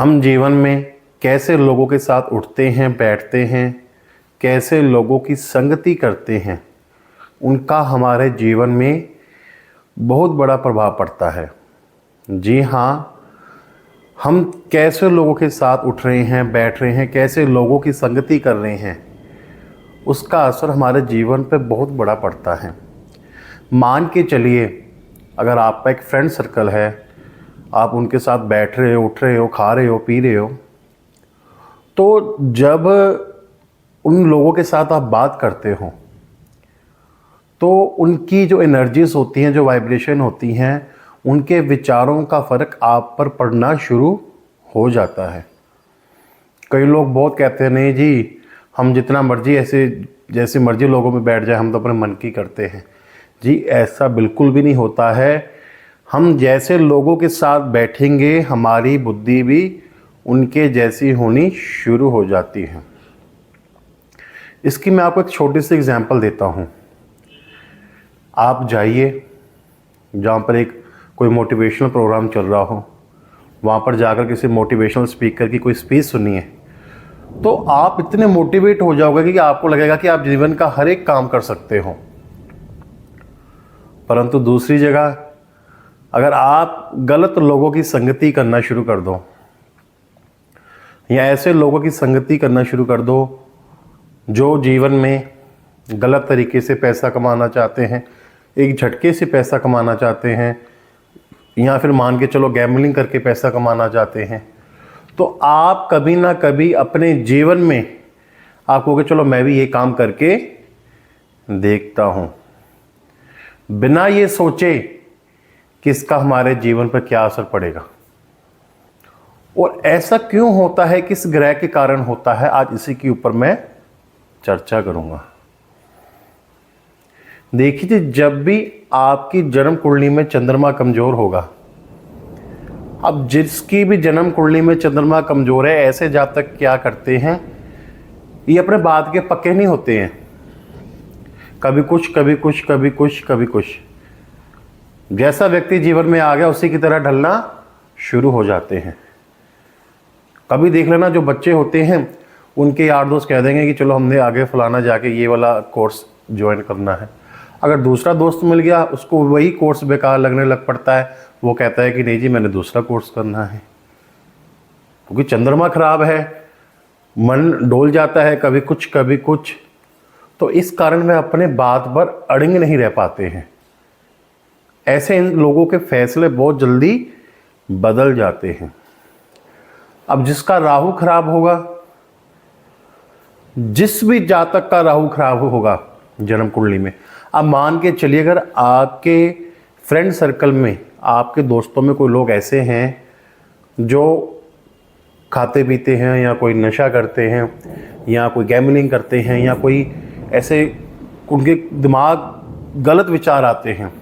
हम जीवन में कैसे लोगों के साथ उठते हैं, बैठते हैं, कैसे लोगों की संगति करते हैं, उनका हमारे जीवन में बहुत बड़ा प्रभाव पड़ता है। जी हाँ, हम कैसे लोगों के साथ उठ रहे हैं, बैठ रहे हैं, कैसे लोगों की संगति कर रहे हैं, उसका असर हमारे जीवन पे बहुत बड़ा पड़ता है। मान के चलिए, अगर आपका एक फ्रेंड सर्कल है, आप उनके साथ बैठ रहे हो, उठ रहे हो, खा रहे हो, पी रहे हो, तो जब उन लोगों के साथ आप बात करते हो तो उनकी जो एनर्जीज होती हैं, जो वाइब्रेशन होती हैं, उनके विचारों का फ़र्क आप पर पड़ना शुरू हो जाता है। कई लोग बहुत कहते हैं, नहीं जी, हम जितना मर्जी ऐसे जैसे मर्जी लोगों में बैठ जाए, हम तो अपने मन की करते हैं। जी, ऐसा बिल्कुल भी नहीं होता है। हम जैसे लोगों के साथ बैठेंगे, हमारी बुद्धि भी उनके जैसी होनी शुरू हो जाती है। इसकी मैं आपको एक छोटी सी एग्जांपल देता हूँ। आप जाइए जहाँ पर एक कोई मोटिवेशनल प्रोग्राम चल रहा हो, वहाँ पर जाकर किसी मोटिवेशनल स्पीकर की कोई स्पीच सुनिए, तो आप इतने मोटिवेट हो जाओगे कि आपको लगेगा कि आप जीवन का हर एक काम कर सकते हो। परंतु दूसरी जगह अगर आप गलत लोगों की संगति करना शुरू कर दो, या ऐसे लोगों की संगति करना शुरू कर दो जो जीवन में गलत तरीके से पैसा कमाना चाहते हैं, एक झटके से पैसा कमाना चाहते हैं, या फिर मान के चलो गैम्बलिंग करके पैसा कमाना चाहते हैं, तो आप कभी ना कभी अपने जीवन में आप कहोगे चलो मैं भी ये काम करके देखता हूँ, बिना ये सोचे कि इसका हमारे जीवन पर क्या असर पड़ेगा। और ऐसा क्यों होता है, किस ग्रह के कारण होता है, आज इसी के ऊपर मैं चर्चा करूंगा। देखिए, जब भी आपकी जन्म कुंडली में चंद्रमा कमजोर होगा, अब जिसकी भी जन्म कुंडली में चंद्रमा कमजोर है, ऐसे जातक क्या करते हैं, ये अपने बात के पक्के नहीं होते हैं। कभी कुछ, कभी कुछ, कभी कुछ, कभी कुछ। जैसा व्यक्ति जीवन में आ गया उसी की तरह ढलना शुरू हो जाते हैं। कभी देख लेना, जो बच्चे होते हैं उनके यार दोस्त कह देंगे कि चलो हमने आगे फलाना जाके ये वाला कोर्स ज्वाइन करना है। अगर दूसरा दोस्त मिल गया, उसको वही कोर्स बेकार लगने लग पड़ता है, वो कहता है कि नहीं जी मैंने दूसरा कोर्स करना है। क्योंकि चंद्रमा खराब है, मन डोल जाता है, कभी कुछ कभी कुछ, तो इस कारण वे अपने बात पर अड़ंग नहीं रह पाते हैं। ऐसे इन लोगों के फैसले बहुत जल्दी बदल जाते हैं। अब जिसका राहु खराब होगा, जिस भी जातक का राहु खराब होगा जन्म कुंडली में, अब मान के चलिए अगर आपके फ्रेंड सर्कल में, आपके दोस्तों में कोई लोग ऐसे हैं जो खाते पीते हैं, या कोई नशा करते हैं, या कोई गैम्बलिंग करते हैं, या कोई ऐसे उनके दिमाग गलत विचार आते हैं,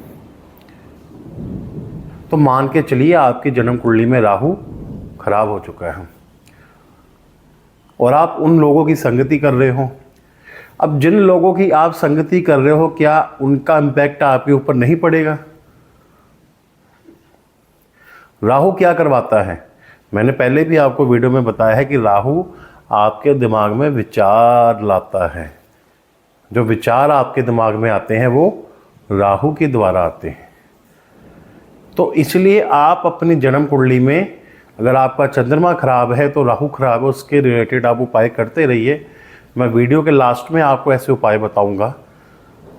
तो मान के चलिए आपकी जन्म कुंडली में राहु खराब हो चुका है और आप उन लोगों की संगति कर रहे हो। अब जिन लोगों की आप संगति कर रहे हो, क्या उनका इम्पैक्ट आपके ऊपर नहीं पड़ेगा? राहु क्या करवाता है, मैंने पहले भी आपको वीडियो में बताया है कि राहु आपके दिमाग में विचार लाता है। जो विचार आपके दिमाग में आते हैं वो राहु के द्वारा आते हैं। तो इसलिए आप अपनी जन्म कुंडली में अगर आपका चंद्रमा खराब है तो राहु खराब है, उसके रिलेटेड आप उपाय करते रहिए। मैं वीडियो के लास्ट में आपको ऐसे उपाय बताऊंगा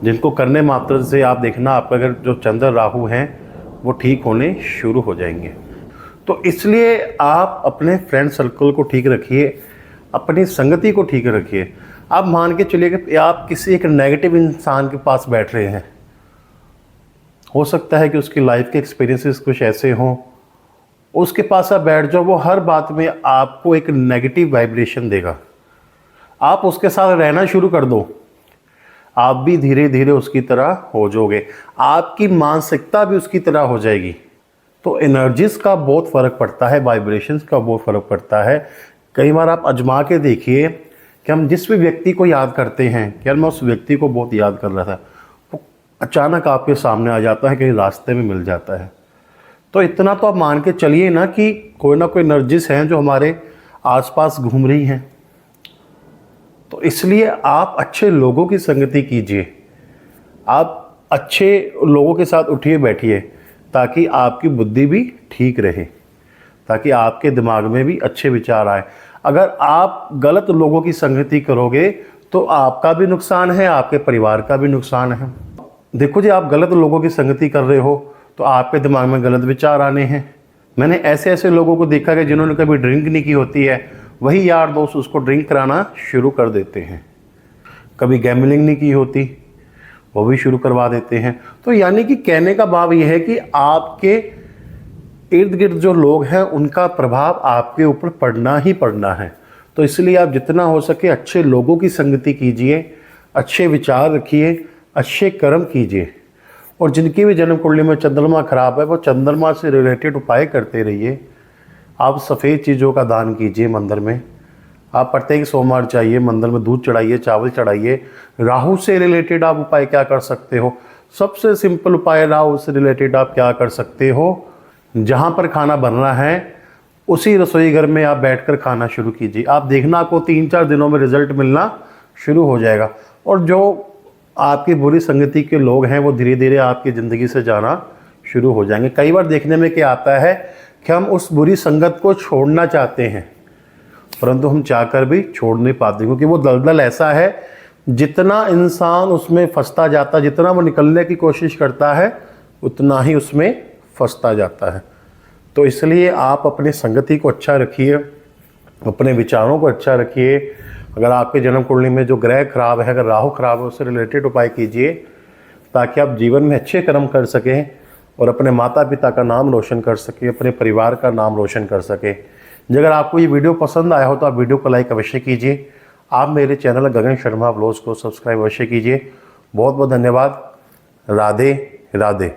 जिनको करने मात्र से आप देखना आपका अगर जो चंद्र राहु हैं वो ठीक होने शुरू हो जाएंगे। तो इसलिए आप अपने फ्रेंड सर्कल को ठीक रखिए, अपनी संगति को ठीक रखिए। आप मान के चलिए कि आप किसी एक नेगेटिव इंसान के पास बैठ रहे हैं, हो सकता है कि उसकी लाइफ के एक्सपीरियंसेस कुछ ऐसे हों, उसके पास आप बैठ जाओ, वो हर बात में आपको एक नेगेटिव वाइब्रेशन देगा। आप उसके साथ रहना शुरू कर दो, आप भी धीरे धीरे उसकी तरह हो जाओगे, आपकी मानसिकता भी उसकी तरह हो जाएगी। तो एनर्जीज का बहुत फ़र्क पड़ता है, वाइब्रेशंस का बहुत फ़र्क पड़ता है। कई बार आप आजमा के देखिए कि हम जिस भी व्यक्ति को याद करते हैं कि यार मैं उस व्यक्ति को बहुत याद कर रहा था, वो अचानक आपके सामने आ जाता है, कहीं रास्ते में मिल जाता है। तो इतना तो आप मान के चलिए ना कि कोई ना कोई नर्जिस हैं जो हमारे आसपास घूम रही हैं। तो इसलिए आप अच्छे लोगों की संगति कीजिए, आप अच्छे लोगों के साथ उठिए बैठिए, ताकि आपकी बुद्धि भी ठीक रहे, ताकि आपके दिमाग में भी अच्छे विचार आए। अगर आप गलत लोगों की संगति करोगे तो आपका भी नुकसान है, आपके परिवार का भी नुकसान है। देखो जी, आप गलत लोगों की संगति कर रहे हो तो आपके दिमाग में गलत विचार आने हैं। मैंने ऐसे ऐसे लोगों को देखा कि जिन्होंने कभी ड्रिंक नहीं की होती है, वही यार दोस्त उसको ड्रिंक कराना शुरू कर देते हैं। कभी गैम्बलिंग नहीं की होती, वो भी शुरू करवा देते हैं। तो यानी कि कहने का भाव ये है कि आपके इर्द गिर्द जो लोग हैं उनका प्रभाव आपके ऊपर पड़ना ही पड़ना है। तो इसलिए आप जितना हो सके अच्छे लोगों की संगति कीजिए, अच्छे विचार रखिए, अच्छे कर्म कीजिए। और जिनकी भी जन्म कुंडली में चंद्रमा खराब है वो चंद्रमा से रिलेटेड उपाय करते रहिए। आप सफ़ेद चीज़ों का दान कीजिए मंदिर में। आप प्रत्येक सोमवार जाइए मंदिर में, दूध चढ़ाइए, चावल चढ़ाइए। राहु से रिलेटेड आप उपाय क्या कर सकते हो? सबसे सिंपल उपाय राहु से रिलेटेड आप क्या कर सकते हो, जहाँ पर खाना बन रहा है उसी रसोई घर में आप बैठकर खाना शुरू कीजिए। आप देखना आपको 3-4 दिनों में रिजल्ट मिलना शुरू हो जाएगा। और जो आपकी बुरी संगति के लोग हैं वो धीरे धीरे आपकी ज़िंदगी से जाना शुरू हो जाएंगे। कई बार देखने में क्या आता है कि हम उस बुरी संगत को छोड़ना चाहते हैं, परंतु हम चाहकर भी छोड़ नहीं पाते, क्योंकि वो दलदल ऐसा है, जितना इंसान उसमें फंसता जाता है, जितना वो निकलने की कोशिश करता है उतना ही उसमें फंसता जाता है। तो इसलिए आप अपनी संगति को अच्छा रखिए, अपने विचारों को अच्छा रखिए। अगर आपके जन्म कुंडली में जो ग्रह खराब है, अगर राहु खराब है, उससे रिलेटेड उपाय कीजिए ताकि आप जीवन में अच्छे कर्म कर सकें और अपने माता पिता का नाम रोशन कर सकें, अपने परिवार का नाम रोशन कर सकें। अगर आपको ये वीडियो पसंद आया हो तो आप वीडियो को लाइक अवश्य कीजिए। आप मेरे चैनल गगन शर्मा व्लॉग्स को सब्सक्राइब अवश्य कीजिए। बहुत बहुत धन्यवाद। राधे राधे।